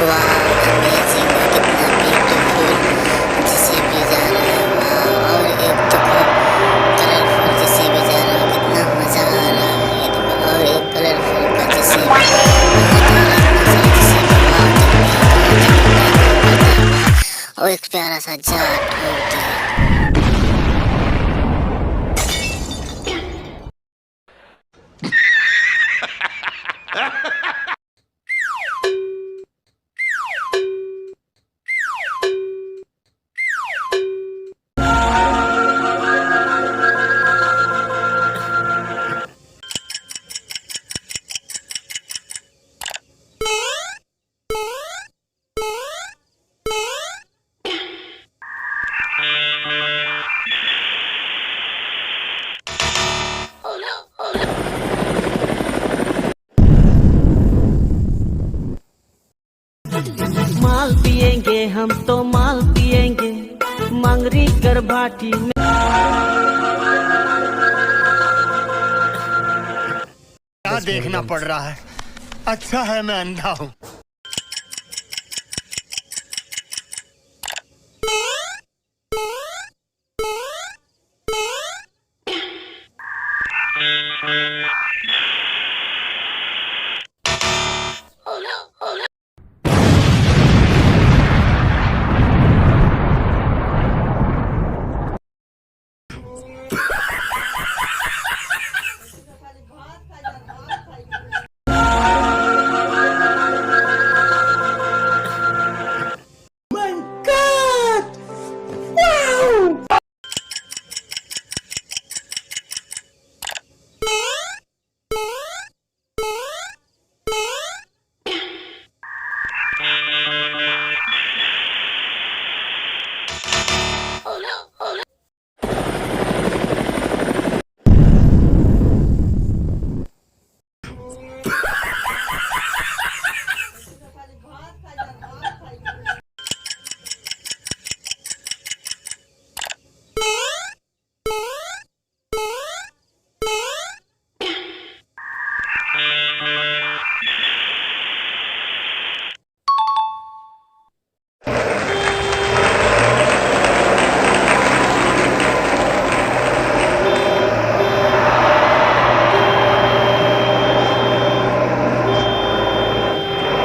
वाह अमेजिंग, कितना ब्यूटीफुल, जिसे भी जा रहा है वाह। और एक देखो कलरफुल जिसे भी जा रहा है, कितना मजा आ रहा है ये देखो। और एक कलरफुल का जिसे भी बहुत आ रहा है, इतना सारा जिसे भी वाह, देखते हैं कहाँ तक उड़ता है तो करता है वाह। और एक प्यारा सा जहाज ठोक दिया। माल पिएंगे हम तो माल पिएंगे, मंगरी कर भाटी में। क्या देखना पड़ रहा है? अच्छा है मैं अंधा हूँ।